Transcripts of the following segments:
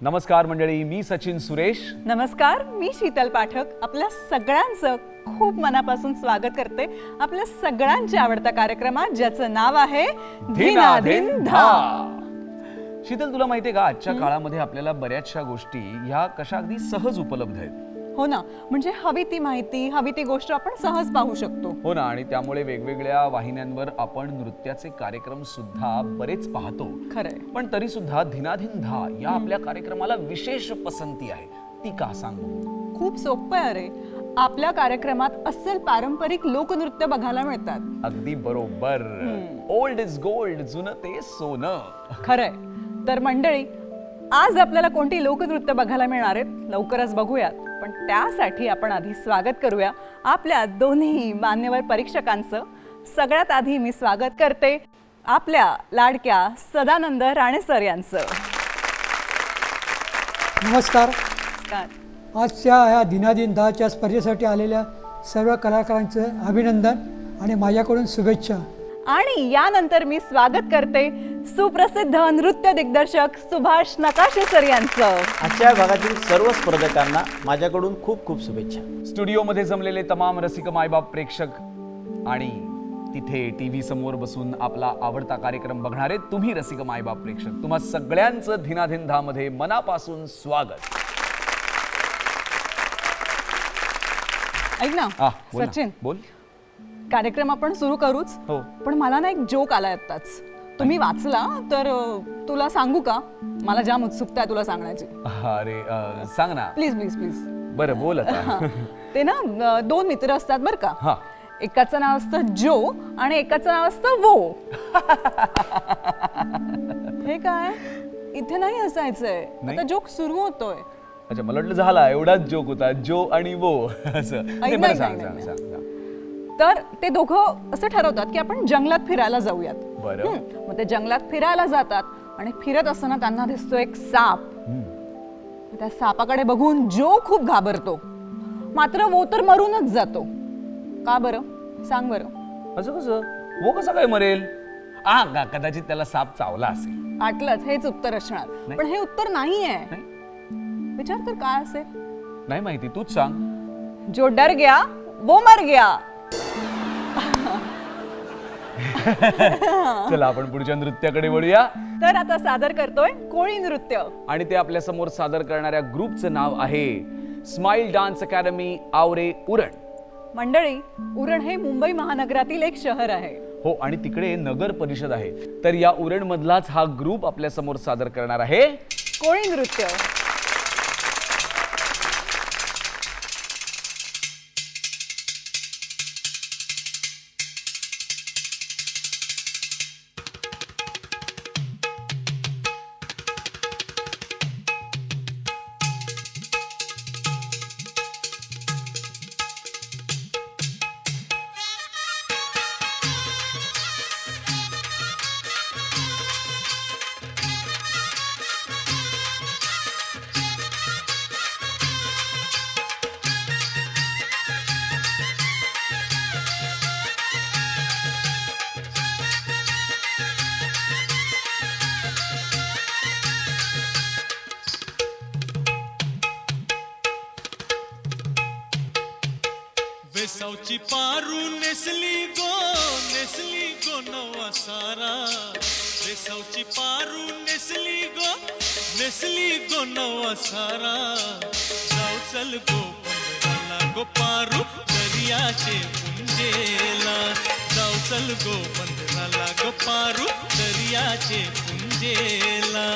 नमस्कार मंडळी, मी सचिन सुरेश. नमस्कार, मी शीतल पाठक. आपल्या सगळ्यांचं खूप मनापासून स्वागत करते आपल्या सगळ्यांच्या आवडत्या कार्यक्रमात, ज्याचं नाव आहे धीनाधीन धा. शीतल, तुला माहितीये का, आजच्या काळामध्ये आपल्याला बऱ्याचशा गोष्टी ह्या कशा अगदी सहज उपलब्ध आहेत. हो ना, म्हणजे हवी ती माहिती, हवी ती गोष्ट आपण सहज पाहू शकतो. हो ना, आणि त्यामुळे वेगवेगळ्या वाहिन्यांवर आपण नृत्याचे कार्यक्रम सुद्धा बरेच पाहतो. खरंय. पण तरी सुद्धा धीनाधीन धा या आपल्या कार्यक्रमाला विशेष पसंती आहे. ती का, सांगू? खूप सोपं आहे रे. आपल्या कार्यक्रमात अस्सल पारंपरिक लोकनृत्य बघायला मिळतात. अगदी बरोबर. ओल्ड इज गोल्ड, जुनं ते सोनं. खरंय. तर मंडळी, आज आपल्याला कोणती लोकनृत्य बघायला मिळणार आहेत, लवकरच बघूयात. पण त्यासाठी आपण आधी स्वागत करूया आपल्या दोन्ही मान्यवर परीक्षकांचं. सगळ्यात आधी मी स्वागत करते आपल्या लाडक्या सदानंद राणे सर यांचं. नमस्कार. नमस्कार. आजच्या ह्या धीनाधीन धाच्या स्पर्धेसाठी आलेल्या सर्व कलाकारांचं अभिनंदन आणि माझ्याकडून शुभेच्छा. आणि यानंतर मी स्वागत करते सुप्रसिद्ध नृत्य दिग्दर्शक सुभाष नकाशे सर यांचं. आजच्या भागातील सर्व स्पर्धकांना माझ्याकडून खूप खूप शुभेच्छा. स्टुडिओमध्ये जमलेले तमाम रसिक मायबाप प्रेक्षक आणि तिथे टीव्ही समोर बसून आपला आवडता कार्यक्रम बोलणारे तुम्ही रसिक मायबाप प्रेक्षक, तुम्हा सगळ्यांचं धीनाधीन धा मध्ये मनापासून स्वागत. ऐक ना बोल ना. सचिन, बोल. कार्यक्रम आपण सुरू करूच. हो. पण मला ना एक जोक आला आत्ताच. तुम्ही वाचला तर तुला सांगू का? मला जाम उत्सुकता आहे तुला सांगण्याची. अरे सांग ना. Please please please. बरं, बोल आता. ते ना दोन मित्र असतात बरं का. हा. एकाचं नाव असतं जो आणि एकाचं नाव असतं वो. हे काय इथे नाही असायचंय, नाही? आता जोक सुरू होतोय. अच्छा, मला वाटलं झाला एवढाच जोक होता, जो आणि वो असं. नाही, बरं, सांग सांग सांग सांग. तर ते दोघं असं ठरवतात की आपण जंगलात फिरायला जाऊयात. बरं. मग ते जंगलात फिरायला जातात आणि फिरत असताना त्यांना दिसतो एक साप. त्या सापाकडे बघून जो खूप घाबरतो, मात्र वो तर मरूनच जातो. का बरं, सांग बरं. असं कसं? वो कसा काय मरेल? कदाचित त्याला साप चावला असेल. आटलंच, हेच उत्तर असणार. नाही. पण हे उत्तर नाहीये. विचार कर काय असेल. नाही माहिती, तूच सांग. जो डर गया वो मर गया. चला आपण पुढच्या नृत्याकडे वळूया. तर आता सादर करतोय कोळी नृत्य. आणि ते आपल्या समोर सादर करणाऱ्या ग्रुपचं नाव आहे स्माइल डान्स अकॅडमी आवरे उरण. मंडळी, उरण हे मुंबई महानगरातील एक शहर आहे. हो, आणि तिकडे नगर परिषद आहे. तर या उरण मधलाच हा ग्रुप आपल्या समोर सादर करणार आहे कोळी नृत्य. वेसावची पारू नेसली गो नवा सारा. वेसावची पारू नेसली गो नवा सारा. जाऊ चल गो पंधराला गो पारू दर्याचे पुंजेला. जाऊ चल गो पंधराला गो पारू दर्याचे पुंजेला.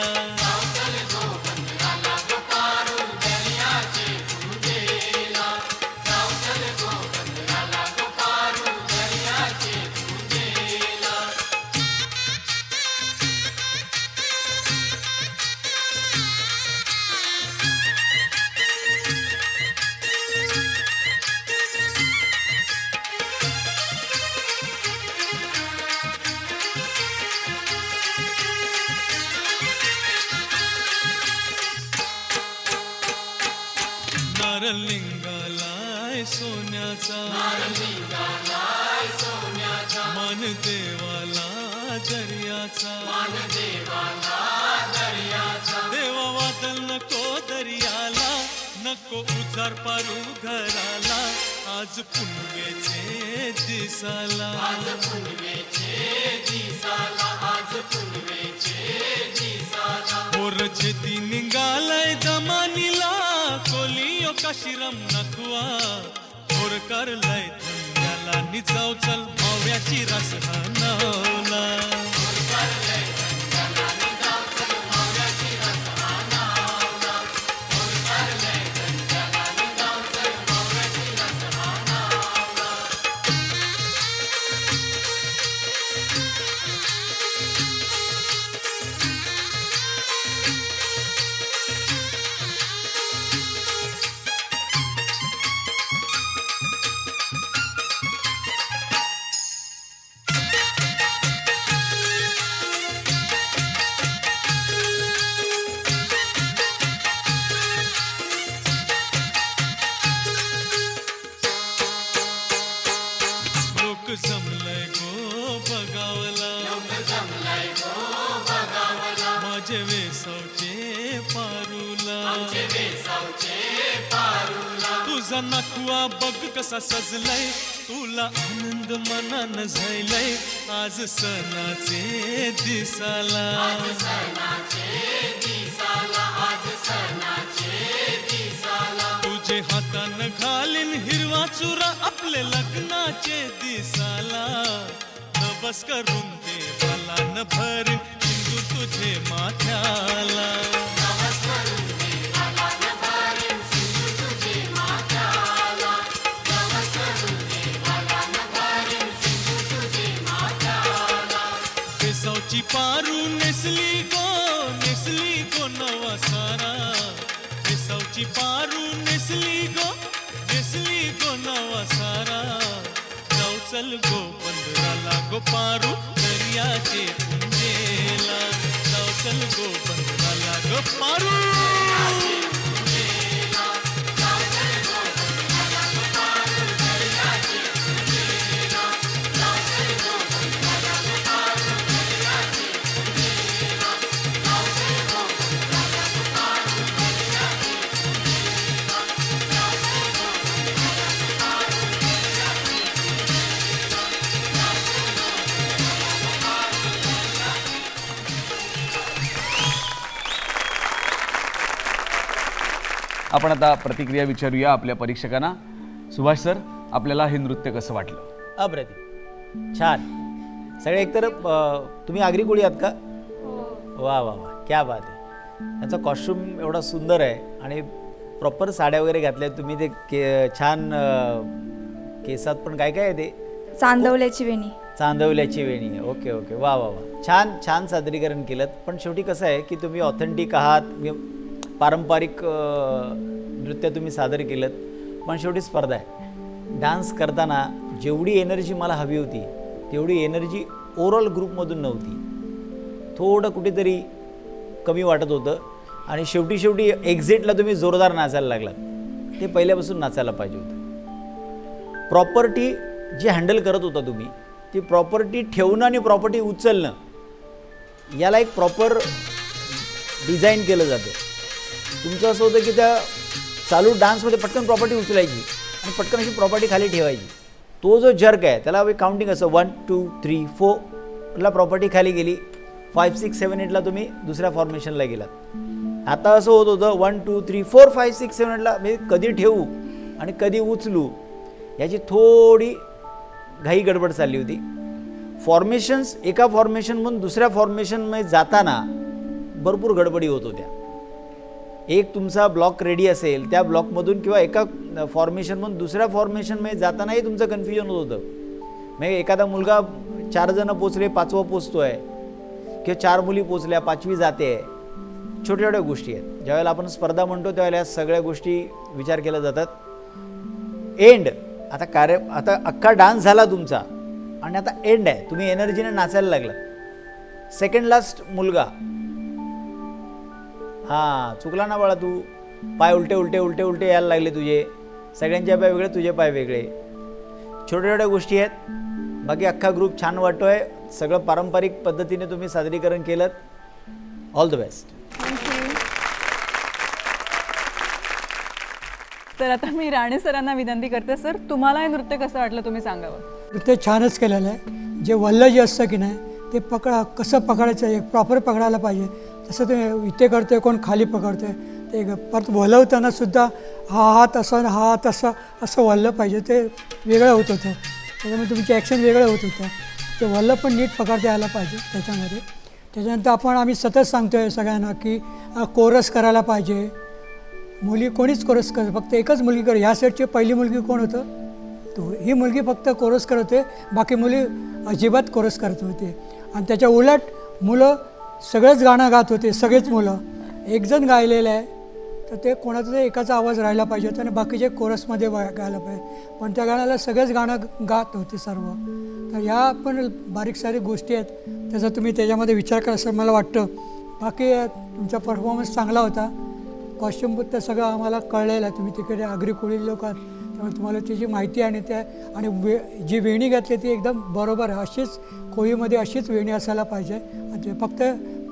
दर्याचा देवा वादल नको दर्याला, नको उजार पारू घराला, आज पुनवेचे दिसाला, मोर छेती निघालाय दमानीला, कोलियो काशिरम नखवा मोर करलाय धंद्याला, निजाव चल माव्याची रस हानावला. जमलंय गो बगावला, माझे वेसावचे पारूला, तुझा नखवा बघ कसा सजलाय, तुला आनंद मनान झालाय, आज सणाचे दिसाला, तुझे हातान घालीन हिरवा चुरा आपले लग्नाचे दिसाला, नवस करून देवाला न भरीन सिंदूर तुझे माथ्याला, वेसावची पारू नेसली गो नवा सारा, वेसावची पारू नेसली गो नवा सारा, जाऊ चल गो पंधराला गो पारू दर्याचे पुंजेला, जाऊ चल गो पंधराला गो पारू. आपण आता प्रतिक्रिया विचारूया आपल्या परीक्षकांना. सुभाष सर, आपल्याला हे नृत्य कसं वाटलं? अप्रतिम, छान. सगळे एकतर तुम्ही आगरी कोळी आहात का? वा वा वा, क्या बात आहे. त्यांचा कॉस्ट्युम एवढा सुंदर आहे आणि प्रॉपर साड्या वगैरे घातल्या तुम्ही. ते छान केसात पण काय काय आहे ते? चांदवल्याची वेणी. चांदवल्याची वेणी. ओके ओके, वा वा वा, छान छान सादरीकरण केलं. पण शेवटी कसं आहे की तुम्ही ऑथेंटिक आहात, पारंपरिक नृत्य तुम्ही सादर केलं, पण शेवटी स्पर्धा आहे. डान्स करताना जेवढी एनर्जी मला हवी होती तेवढी एनर्जी ओव्हरऑल ग्रुपमधून नव्हती. थोडं कुठेतरी कमी वाटत होतं आणि शेवटी एक्झिटला तुम्ही जोरदार नाचायला लागलात. ते पहिल्यापासून नाचायला पाहिजे होतं. प्रॉपर्टी जी हँडल करत होता तुम्ही, ती प्रॉपर्टी ठेवणं आणि प्रॉपर्टी उचलणं, याला एक प्रॉपर डिझाईन केलं जातं. तुमचं असं होतं की त्या चालू डान्समध्ये पटकन प्रॉपर्टी उचलायची आणि पटकन अशी प्रॉपर्टी खाली ठेवायची. तो जो जर्क आहे त्याला काउंटिंग असं 1 2 3 4ला प्रॉपर्टी खाली गेली, 5 6 7 8ला तुम्ही दुसऱ्या फॉर्मेशनला गेलात. आता असं होत होतं 1 2 3 4 5 6 7 8ला मी कधी ठेवू आणि कधी उचलू याची थोडी घाई गडबड चालली होती. फॉर्मेशन्स एका फॉर्मेशनमधून दुसऱ्या फॉर्मेशनमध्ये जाताना भरपूर गडबडी होत होत्या. एक तुमचा ब्लॉक रेडी असेल त्या ब्लॉकमधून किंवा एका फॉर्मेशनमधून दुसऱ्या फॉर्मेशनमध्ये जातानाही तुमचं कन्फ्युजन होत होतं. म्हणजे एखादा मुलगा 4 जण पोचले, 5वा पोचतो आहे किंवा 4 मुली पोचल्या, 5वी जाते आहे. छोट्या छोट्या गोष्टी आहेत. ज्यावेळेला आपण स्पर्धा म्हणतो त्यावेळेला या सगळ्या गोष्टी विचार केल्या जातात. एंड आता अख्खा डान्स झाला तुमचा आणि आता एंड आहे, तुम्ही एनर्जीने नाचायला लागला. सेकंड लास्ट मुलगा, हां चुकला ना बाळा तू, पाय उलटे उलटे उलटे उलटे यायला लागले तुझे, सगळ्यांचे पाय वेगळे, तुझे पाय वेगळे. छोट्या छोट्या गोष्टी आहेत बाकी अख्खा ग्रुप छान वाटतोय. सगळं पारंपरिक पद्धतीने तुम्ही सादरीकरण केलं. All the best. तर आता मी राणे सरांना विनंती करते, सर तुम्हाला हे नृत्य कसं वाटलं तुम्ही सांगावं. नृत्य छानच केलेलं आहे. जे वल्ल जे असतं की नाही ते कसं पकडायचं आहे, प्रॉपर पकडायला पाहिजे. तसं ते इथे करतोय, कोण खाली पकडतोय, ते परत वलवताना सुद्धा हा हात असं हा हात असं वल्लं पाहिजे. ते वेगळं होत होतं, त्याच्यामुळे तुमची ॲक्शन वेगळं होत होतं. ते वल्ल पण नीट पकडता यायला पाहिजे त्याच्यामध्ये. त्याच्यानंतर आम्ही सतत सांगतो आहे सगळ्यांना की कोरस करायला पाहिजे. मुली कोणीच कोरस करत, फक्त एकच मुलगी कर. ह्या सेटची पहिली मुलगी कोण होतं, तो ही मुलगी फक्त कोरस करत होते, बाकी मुली अजिबात कोरस करत होते. आणि त्याच्या उलट मुलं सगळेच गाणं गात होते, सगळेच मुलं. एक जण गायलेलं आहे तर ते कोणाचा तरी एकाचा आवाज राहिला पाहिजे होता आणि बाकीचे कोरसमध्ये गायला पाहिजे. पण त्या गाण्याला सगळेच गाणं गात होते सर्व. तर ह्या पण बारीक सारीक गोष्टी आहेत, त्याचा तुम्ही त्याच्यामध्ये विचार करा असं मला वाटतं. बाकी तुमचा परफॉर्मन्स चांगला होता. कॉस्ट्युम तर सगळं आम्हाला कळलेलं आहे. तुम्ही तिकडे आगरी कोळी लोक आहात, त्यामुळे तुम्हाला त्याची माहिती आणि जी वेणी घातली ती एकदम बरोबर आहे. अशीच कोळीमध्ये अशीच वेणी असायला पाहिजे. आणि ते फक्त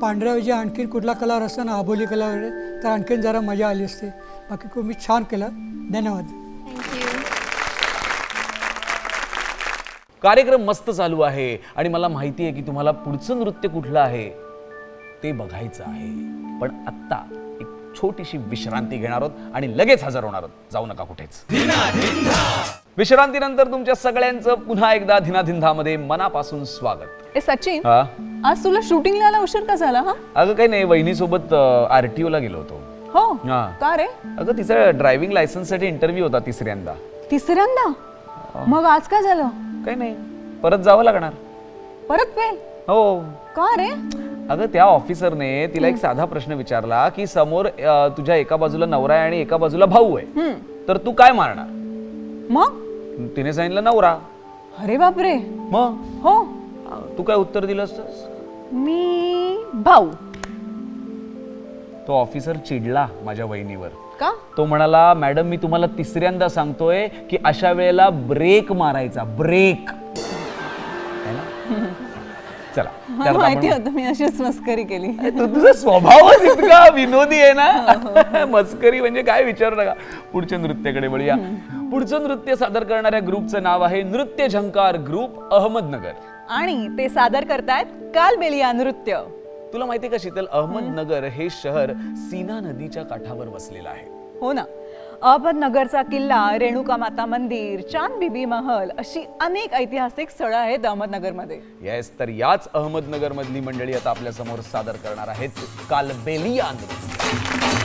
पांढऱ्याऐवजी आणखीन कुठला कलर असतो ना, आबोली कलर वगैरे, तर आणखीन जरा मजा आली असते. बाकी तुम्ही छान केलं. धन्यवाद. कार्यक्रम मस्त चालू आहे आणि मला माहिती आहे की तुम्हाला पुढचं नृत्य कुठलं आहे ते बघायचं आहे. पण आत्ता एक छोटीशी विश्रांती घेणार आहोत आणि लगेच हजर होणार आहोत. जाऊ नका कुठेच. विश्रांतीनंतर तुमच्या सगळ्यांचं पुन्हा एकदा धिनाधिंधामध्ये मनापासून स्वागत. ए सचिन, हा आज तुला शूटिंगला यायला उशीर का झाला? हा अगं काही नाही, वहिनीसोबत RTO ला गेलो होतो. हो हा. का रे? अगं तिचा ड्रायव्हिंग लायसन्स साठी इंटरव्ह्यू होता तिसऱ्यांदा. तिसऱ्यांदा? मग आज काय झालं? काही नाही, परत जावं लागणार. परत फेल? हो. का रे? अगं त्या ऑफिसरने तिला एक साधा प्रश्न विचारला की समोर तुझ्या एका बाजूला नवरा आहे आणि एका बाजूला भाऊ आहे, तर तू काय मारणार? मग तिने सांगितलं नवरा. अरे बापरे. मग हो, तू काय उत्तर दिलं असतंस? मी भाऊ. तो ऑफिसर चिडला माझ्या वहिनीवर. का? तो म्हणाला, मॅडम मी तुम्हाला तिसऱ्यांदा सांगतोय की अशा वेळेला ब्रेक मारायचा, ब्रेक. चला, मला माहिती होतं मी अशीच मस्करी केली. तुझा स्वभावच इतका विनोदी आहे ना. मस्करी म्हणजे काय विचारू नका. पुढच्या नृत्याकडे वळूया. पुढचं नृत्य सादर करणाऱ्या ग्रुपचं नाव आहे नृत्य झंकार ग्रुप, अहमदनगर. आणि ते सादर करतायत कालबेलिया नृत्य. तुला माहितीये का शीतल, अहमदनगर हे शहर सीना नदीच्या काठावर वसलेलं आहे. हो ना. अहमदनगरचा किल्ला, रेणुका माता मंदिर, चांद बिबी महल अशी अनेक ऐतिहासिक स्थळं आहेत अहमदनगरमध्ये. येस, तर याच अहमदनगर मधली मंडळी आता आपल्या समोर सादर करणार आहेत कालबेलिया नृत्य.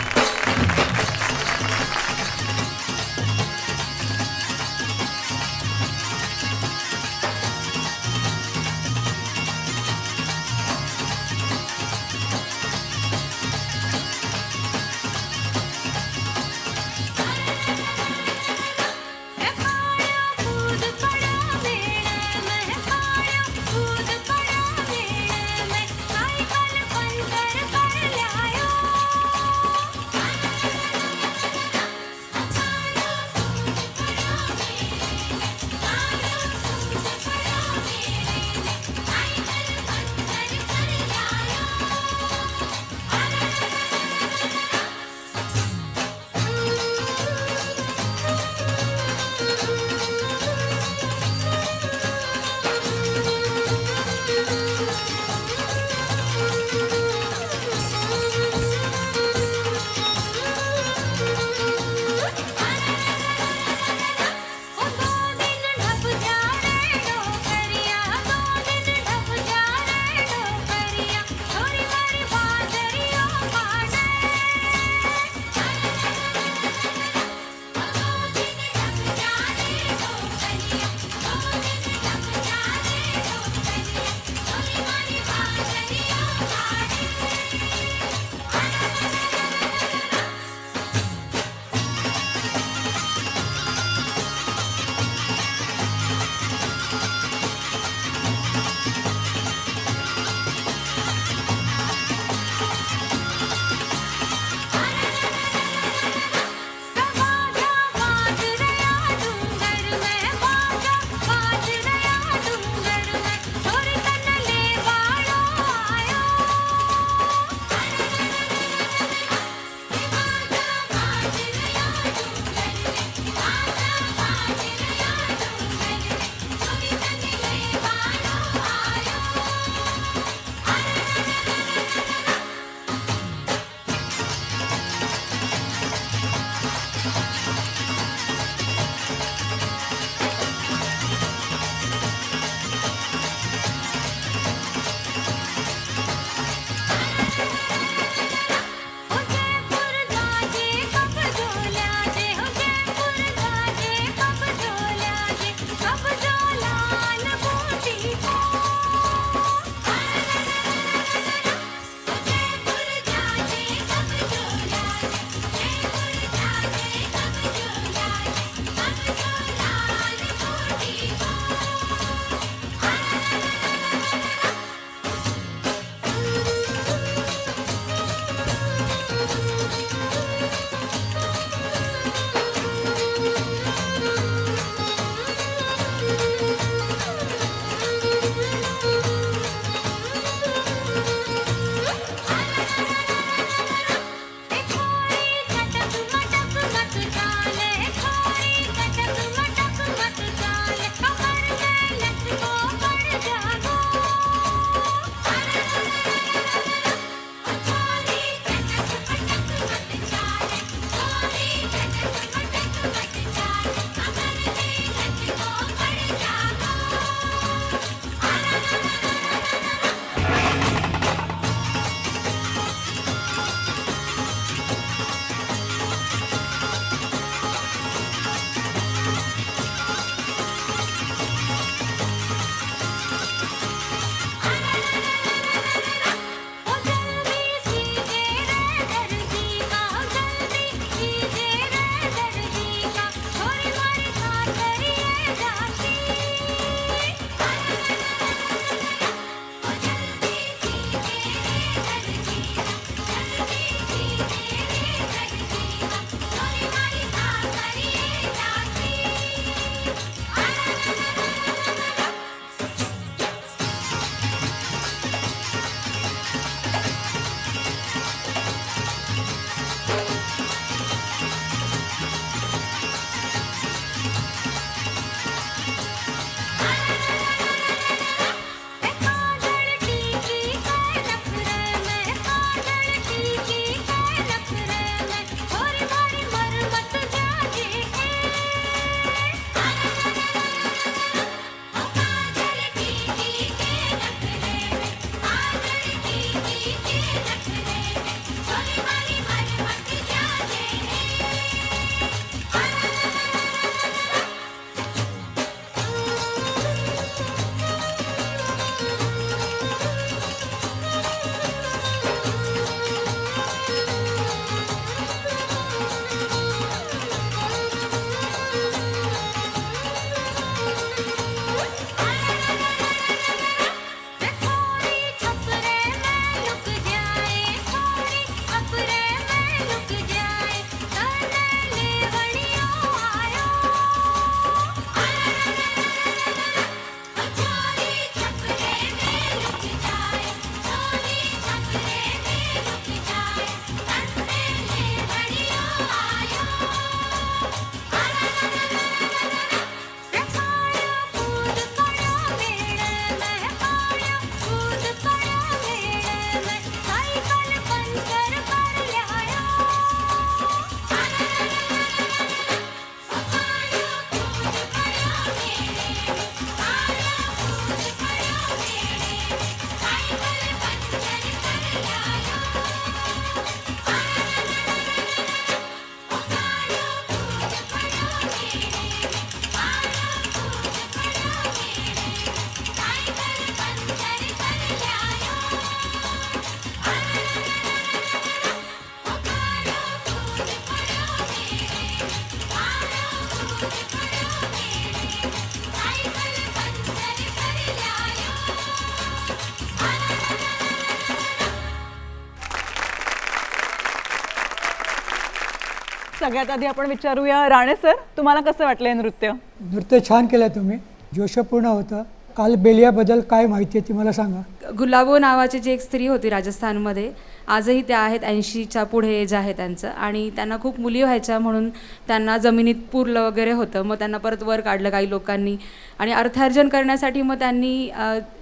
सगळ्यात आधी आपण विचारूया राणे सर, तुम्हाला कसं वाटलं हे नृत्य? नृत्य छान केलं तुम्ही, जोशपूर्ण होतं. कालबेलियाबद्दल काय माहिती आहे ती मला सांगा. गुलाबो नावाची जी एक स्त्री होती राजस्थानमध्ये, आजही त्या आहेत, 80च्या पुढे एज आहे त्यांचं, आणि त्यांना खूप मुली व्हायच्या म्हणून त्यांना जमिनीत पुरलं वगैरे होतं. मग त्यांना परत वर काढलं काही लोकांनी, आणि अर्थार्जन करण्यासाठी मग त्यांनी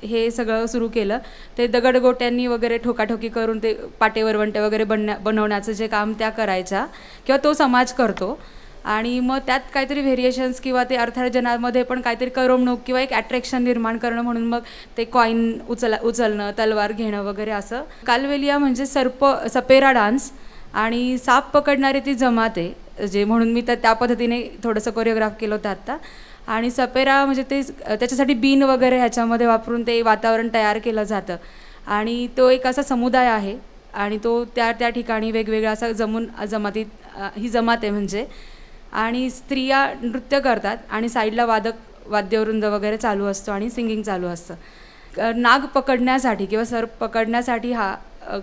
हे सगळं सुरू केलं. ते दगडगोट्यांनी वगैरे ठोकाठोकी करून ते पाटे वरवंटे वगैरे बनवण्याचं जे काम त्या करायच्या, किंवा तो समाज करतो. आणि मग त्यात काहीतरी व्हेरिएशन्स किंवा ते अर्थार्जनामध्ये पण काहीतरी करमणूक किंवा एक अट्रॅक्शन निर्माण करणं म्हणून मग ते कॉईन उचलणं, तलवार घेणं वगैरे असं. कालबेलिया म्हणजे सपेरा डान्स, आणि साप पकडणारी ती जमात आहे, जे म्हणून मी तर त्या पद्धतीने थोडंसं कोरिओग्राफ केलं होतं आत्ता. आणि सपेरा म्हणजे ते त्याच्यासाठी बीन वगैरे ह्याच्यामध्ये वापरून ते वातावरण तयार केलं जातं. आणि तो एक असा समुदाय आहे, आणि तो त्या ठिकाणी वेगवेगळा असा जमातीत ही जमात आहे म्हणजे. आणि स्त्रिया नृत्य करतात आणि साईडला वाद्यवृंद वगैरे चालू असतो आणि सिंगिंग चालू असतं. नाग पकडण्यासाठी किंवा सर्प पकडण्यासाठी हा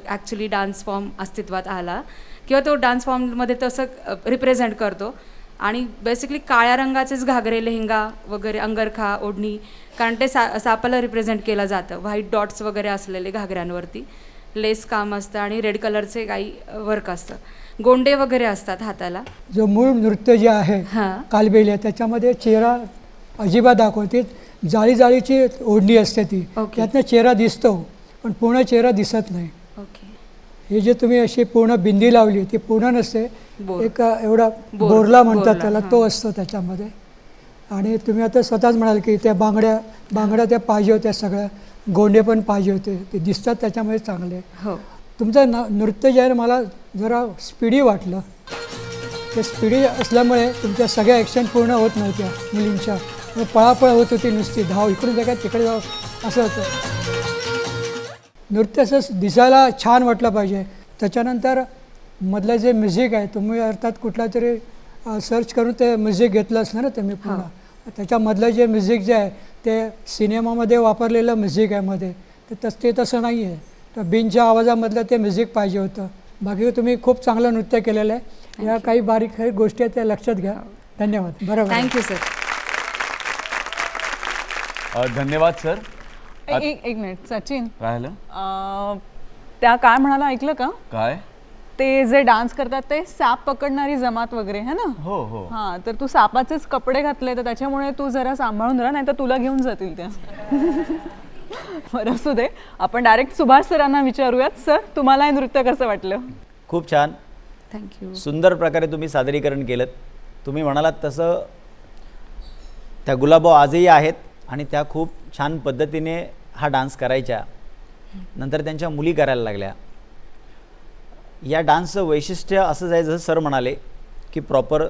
ॲक्च्युली डान्स फॉर्म अस्तित्वात आला, किंवा तो डान्स फॉर्ममध्ये तसं रिप्रेझेंट करतो. आणि बेसिकली काळ्या रंगाचेच घागरे, लेहंगा वगैरे, अंगरखा, ओढणी, कारण ते सापाला रिप्रेझेंट केलं जातं. व्हाईट डॉट्स वगैरे असलेले घागऱ्यांवरती लेस काम असतं आणि रेड कलरचे काही वर्क असतं. गोंडे वगैरे असतात हाताला. जो मूळ नृत्य जे आहे हां. कालबेलिया, त्याच्यामध्ये चेहरा अजिबात दाखवते. जाळीची ओढणी असते ती, ओके. त्यातनं चेहरा दिसतो पण पूर्ण चेहरा दिसत नाही. ओके. हे जे तुम्ही अशी पूर्ण बिंदी लावली ती पूर्ण नसते, बोर. एक एवढा बोर. बोरला म्हणतात बोरला, त्याला, हां. तो असतो त्याच्यामध्ये. आणि तुम्ही आता स्वतःच म्हणाल की त्या बांगड्या त्या पाहिजे होत्या, सगळ्या गोंडे पण पाहिजे होते, ते दिसतात त्याच्यामध्ये चांगले. हो. तुमचं नृत्य जे आहे ना, मला जरा स्पीडी वाटलं. ते स्पीडी असल्यामुळे तुमच्या सगळ्या ॲक्शन पूर्ण होत नव्हत्या मुलींच्या. पळापळ होत होती नुसती, धाव इकडून जागा तिकडे जाव असं होतं. नृत्य असं दिसायला छान वाटलं पाहिजे. त्याच्यानंतर मधलं जे म्युझिक आहे, तुम्ही अर्थात कुठला तरी सर्च करून ते म्युझिक घेतलं असतं ना तुम्ही पूर्ण. त्याच्यामधलं जे म्युझिक जे आहे ते सिनेमामध्ये वापरलेलं म्युझिक आहे मध्ये, तर ते तसं नाही आहे. तर बिनच्या आवाजामधलं ते म्युझिक पाहिजे होतं. बाकी तुम्ही खूप चांगलं नृत्य केलेलं आहे. या काही बारीक गोष्टी आहेत त्या लक्षात घ्या. धन्यवाद. बरोबर. Thank you sir. धन्यवाद सर. एक मिनिट सचिन, राहिलं त्या काय म्हणाला ऐकलं का? काय? ते जे डान्स करतात ते साप पकडणारी जमात वगैरे है ना? हो हो. हा, तर तू सापाचेच कपडे घातले, तर त्याच्यामुळे तू जरा सांभाळून राहा, नाही तर तुला घेऊन जातील त्या. बरं, असू दे. आपण डायरेक्ट सुभाष सरांना विचारूयात. सर, तुम्हाला हे नृत्य कसं वाटलं? खूप छान, थँक्यू. सुंदर प्रकारे तुम्ही सादरीकरण केलं. तुम्ही म्हणालात तसं त्या गुलाबो आजही आहेत, आणि त्या खूप छान पद्धतीने हा डान्स करायच्या. नंतर त्यांच्या मुली करायला लागल्या. या डान्सचं वैशिष्ट्य असंच आहे, जसं सर म्हणाले की प्रॉपर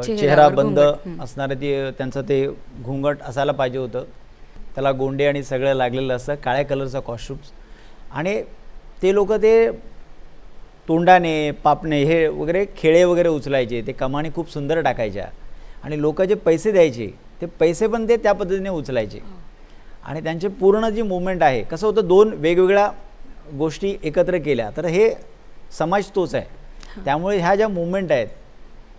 चेहरा बंद असणारे ते त्यांचं ते घुंगट असायला पाहिजे होतं. त्याला गोंडे आणि सगळं लागलेलं असतं, काळ्या कलरचा कॉस्ट्युम्स. आणि ते लोक ते तोंडाने, पापणे हे वगैरे खेळे वगैरे उचलायचे, ते कमानी खूप सुंदर टाकायच्या. आणि लोक जे पैसे द्यायचे ते पैसे पण ते त्या पद्धतीने उचलायचे. आणि त्यांचे पूर्ण जी मुवमेंट आहे, कसं होतं, दोन वेगवेगळ्या गोष्टी एकत्र केल्या तर हे समाज तोच आहे. त्यामुळे ह्या ज्या मुवमेंट आहेत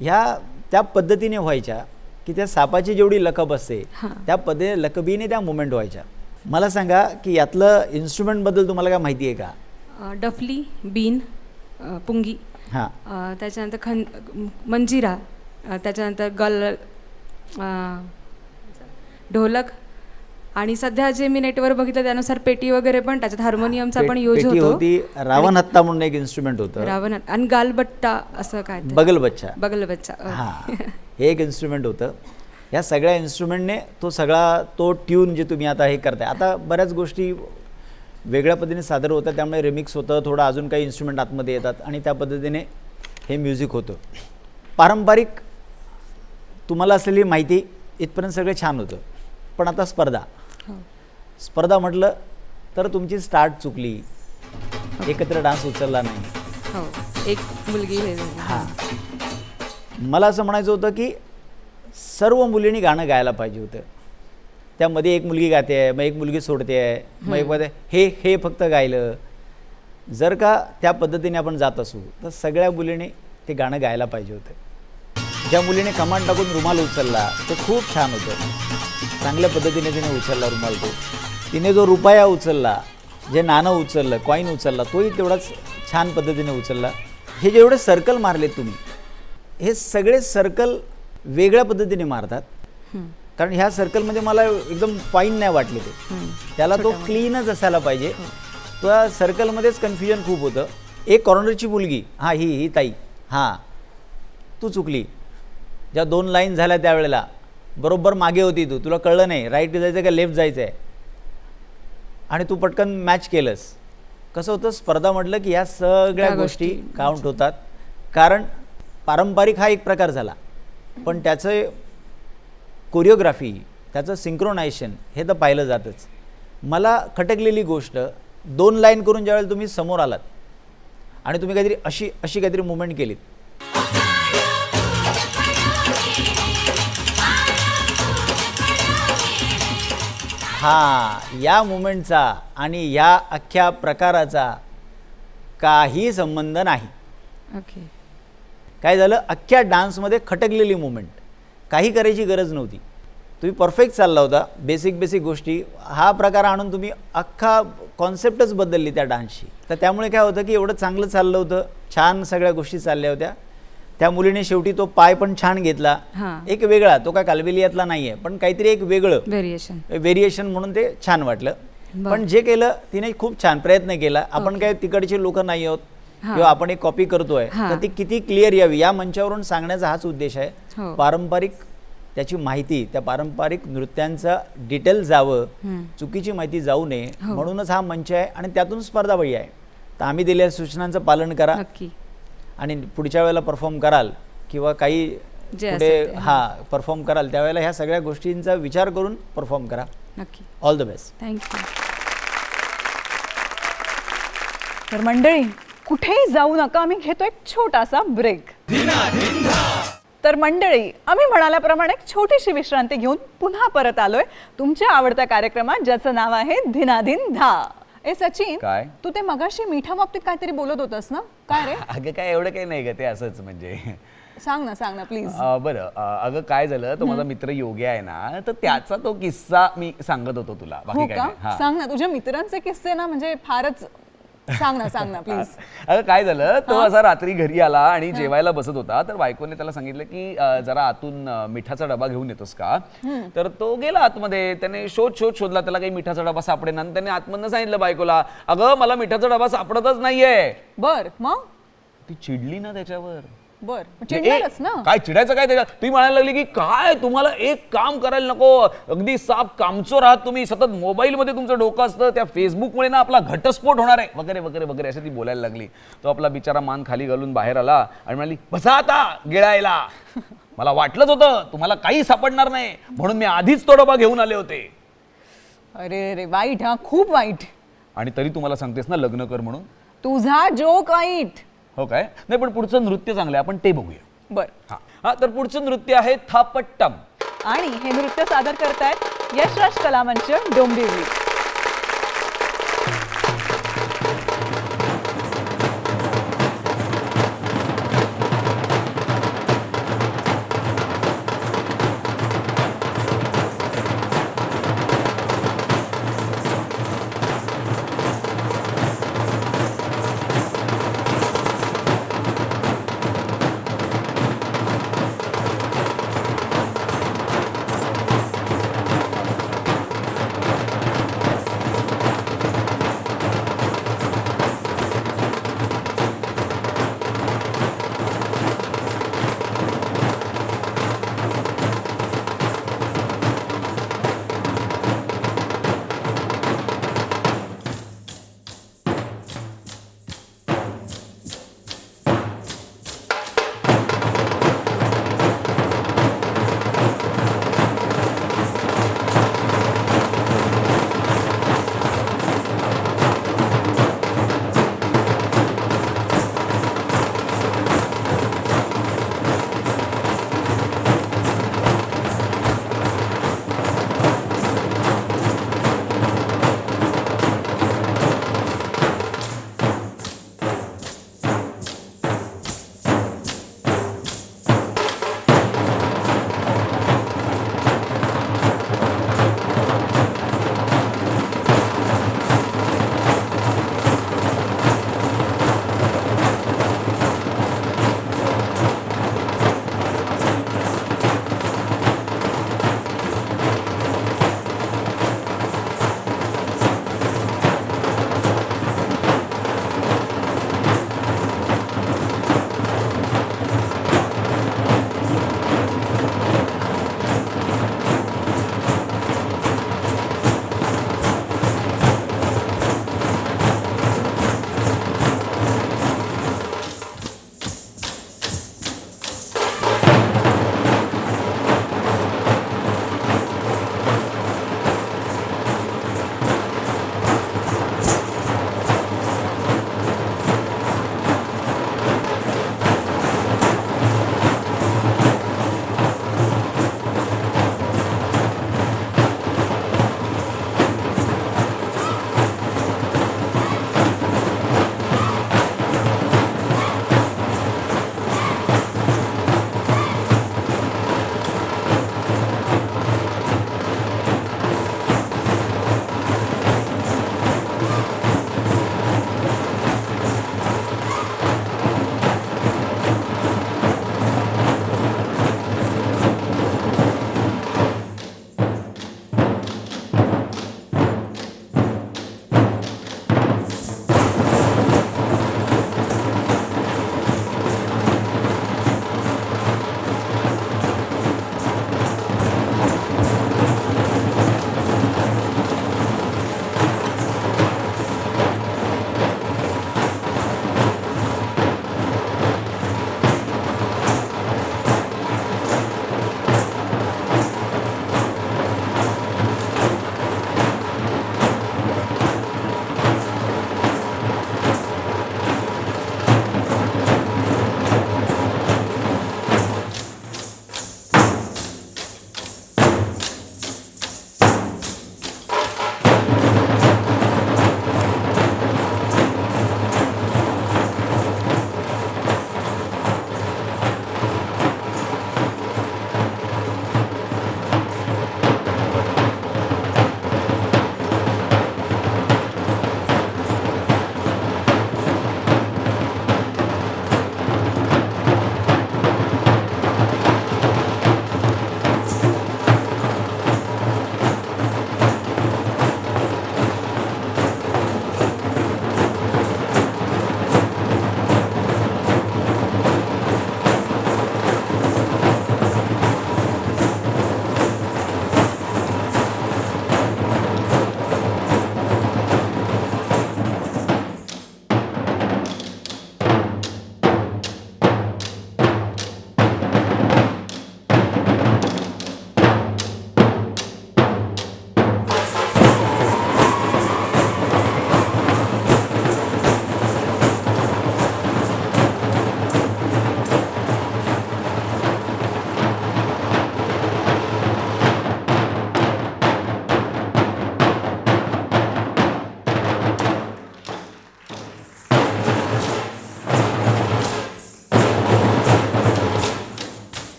ह्या त्या पद्धतीने व्हायच्या की त्या सापाची जेवढी लकब असते त्या पद्धतीने लकबीने त्या मुवमेंट व्हायच्या. मला सांगा की यातलं इन्स्ट्रुमेंटबद्दल तुम्हाला काय माहिती आहे का? डफली, बीन, पुंगी, हां, त्याच्यानंतर मंजिरा, त्याच्यानंतर ढोलक, आणि सध्या जे मी नेटवर बघितलं त्यानुसार पेटी वगैरे पण, त्याच्यात हार्मोनियमचा पण यूज पेटी होतो. होती, रावण हत्ता म्हणून एक इन्स्ट्रुमेंट होतं, रावण आणि गालबट्टा असं काय ते. बगलबच्चा. बगलबच्चा. हां, हे एक इन्स्ट्रुमेंट होतं. या सगळ्या इन्स्ट्रुमेंटने तो ट्यून जे तुम्ही आता हे करताय, आता बऱ्याच गोष्टी वेगळ्या पद्धतीने सादर होतात, त्यामुळे रिमिक्स होतं, थोडं अजून काही इन्स्ट्रुमेंट आतमध्ये येतात आणि त्या पद्धतीने हे म्युझिक होतं. पारंपरिक तुम्हाला असलेली माहिती इथपर्यंत सगळं छान होतं. पण आता स्पर्धा म्हटलं तर तुमची स्टार्ट चुकली, एकत्र डान्स उचलला नाही. हो, एक मुलगी हे झाली. हां, मला असं म्हणायचं होतं की सर्व मुलींनी गाणं गायला पाहिजे होतं. त्यामध्ये एक मुलगी गाते आहे, मग एक मुलगी सोडते आहे, मग एक मध्ये हे फक्त गायलं. जर का त्या पद्धतीने आपण जात असू तर सगळ्या मुलींनी ते गाणं गायला पाहिजे होतं. ज्या मुलीने कमांड टाकून रुमाल उचलला ते खूप छान होतं. चांगल्या पद्धतीने तिने उचलला रुमाल तो. तिने जो रुपया उचलला, जे नाणं उचललं, कॉईन उचलला, तोही तेवढाच छान पद्धतीने उचलला. हे जेवढे सर्कल मारलेत तुम्ही, हे सगळे सर्कल वेगळ्या पद्धतीने मारतात. कारण ह्या सर्कलमध्ये मला एकदम फाईन नाही वाटले ते. त्याला तो क्लीनच असायला पाहिजे. त्या सर्कलमध्येच कन्फ्युजन खूप होतं. एक कॉर्नरची मुलगी, हां ही ताई, हां तू चुकली. ज्या 2 लाईन झाल्या त्यावेळेला बरोबर मागे होती तू, तुला कळलं नाही राईट जायचं का लेफ्ट जायचं आहे, आणि तू पटकन मॅच केलंस. कसं होतं, स्पर्धा म्हटलं की या सगळ्या गोष्टी काउंट होतात. कारण पारंपरिक हा एक प्रकार झाला, पण त्याचं कोरिओग्राफी, त्याचं सिंक्रोनायझेशन हे तर पाहिलं जातच. मला खटकलेली गोष्ट, 2 लाईन करून ज्यावेळेला तुम्ही समोर आलात आणि तुम्ही काहीतरी अशी काहीतरी मुवमेंट केलीत, या मुवमेंटचा आणि या अख्ख्या प्रकाराचा काही संबंध नाही. ओके. काय झालं, अख्ख्या डान्समध्ये खटकलेली मुवमेंट, काही करायची गरज नव्हती. तुम्ही परफेक्ट चालला होता, बेसिक गोष्टी. हा प्रकार आणून तुम्ही अख्खा कॉन्सेप्टच बदलली त्या डान्सची. तर त्यामुळे काय होतं की एवढं चांगलं चाललं होतं, छान सगळ्या गोष्टी चालल्या होत्या. त्या मुलीने शेवटी तो पाय पण छान घेतला, एक वेगळा, तो काय कालबेलियातला नाही आहे, पण काहीतरी एक वेगळं व्हेरिएशन म्हणून ते छान वाटलं. पण जे केलं तिने खूप छान प्रयत्न केला. आपण काय तिकडचे लोक नाही आहोत किंवा आपण एक कॉपी करतोय, तर ती किती क्लिअर यावी या मंचावरून सांगण्याचा हाच उद्देश आहे. पारंपरिक त्याची माहिती, त्या पारंपरिक नृत्यांचा डिटेल जावं, चुकीची माहिती जाऊ नये, म्हणूनच हा मंच आहे आणि त्यातून स्पर्धावळी आहे. तर आम्ही दिलेल्या सूचनांचं पालन करा आणि पुढच्या वेळेला परफॉर्म कराल किंवा काही पुढे परफॉर्म कराल त्यावेळेला ह्या सगळ्या गोष्टींचा विचार करून परफॉर्म करा. नक्की. All the best. थँक्यू. तर मंडळी, कुठेही जाऊ नका, आम्ही घेतो एक छोटासा ब्रेक. तर मंडळी, आम्ही म्हणाल्याप्रमाणे एक छोटीशी विश्रांती घेऊन पुन्हा परत आलोय तुमच्या आवडत्या कार्यक्रमात, ज्याचं नाव आहे धिनाधिन धा. ए सचिन, काय? तू ते मगाशी मिठा बाबतीत काहीतरी बोलत होतस ना, काय रे? अगं काय एवढं काही नाही ग, ते असंच म्हणजे. सांग ना प्लीज. बरं, अगं काय झालं, तो माझा मित्र योगी आहे ना, तर त्याचा तो किस्सा मी सांगत होतो तुला. हो बाकी काय का? नाही. हा. सांग ना, तुझ्या मित्रांचे किस्से ना म्हणजे फारच. सांग ना प्लीज. अगं काय झालं, तो असा रात्री घरी आला आणि जेवायला बसत होता, तर बायकोने त्याला सांगितलं की जरा आतून मिठाचा डबा घेऊन येतोस का. तर तो गेला आतमध्ये, त्याने शोधला, त्याला काही मिठाचा डबा सापडेना. आणि त्याने आतमधनं सांगितलं बायकोला, अगं मला मिठाचा डबा सापडतच नाहीये. बर, मग ती चिडली ना त्याच्यावर. बर, चिडणारच ना. काय चिडायचं काय त्याच्यात. तुम्ही म्हणायला लागली की काय तुम्हाला एक काम करायला नको, अगदी साप कामचोर आहात तुम्ही, सतत मोबाईल मध्ये तुमचं डोकं असतं, त्या फेसबुकमुळे ना आपला घटस्फोट होणार आहे वगैरे वगैरे वगैरे असे ती बोलायला लागली. तो आपला बिचारा मान खाली घालून बाहेर आला आणि म्हणाली, बसा आता गिळायला, मला वाटलंच होतं तुम्हाला काही सापडणार नाही म्हणून मी आधीच तो डबा घेऊन आले होते. अरे रे, वाईट, हा खूप वाईट. आणि तरी तुम्हाला सांगतेस ना लग्न कर म्हणून. तुझा जोक वाईट. हो काय? नाही, पण पुढचं नृत्य चांगलं आहे, आपण ते बघूया. बर. हा, तर पुढचं नृत्य आहे थापट्टम. आणि हे नृत्य सादर करतायत यशराज कलामंच, डोंबिवली.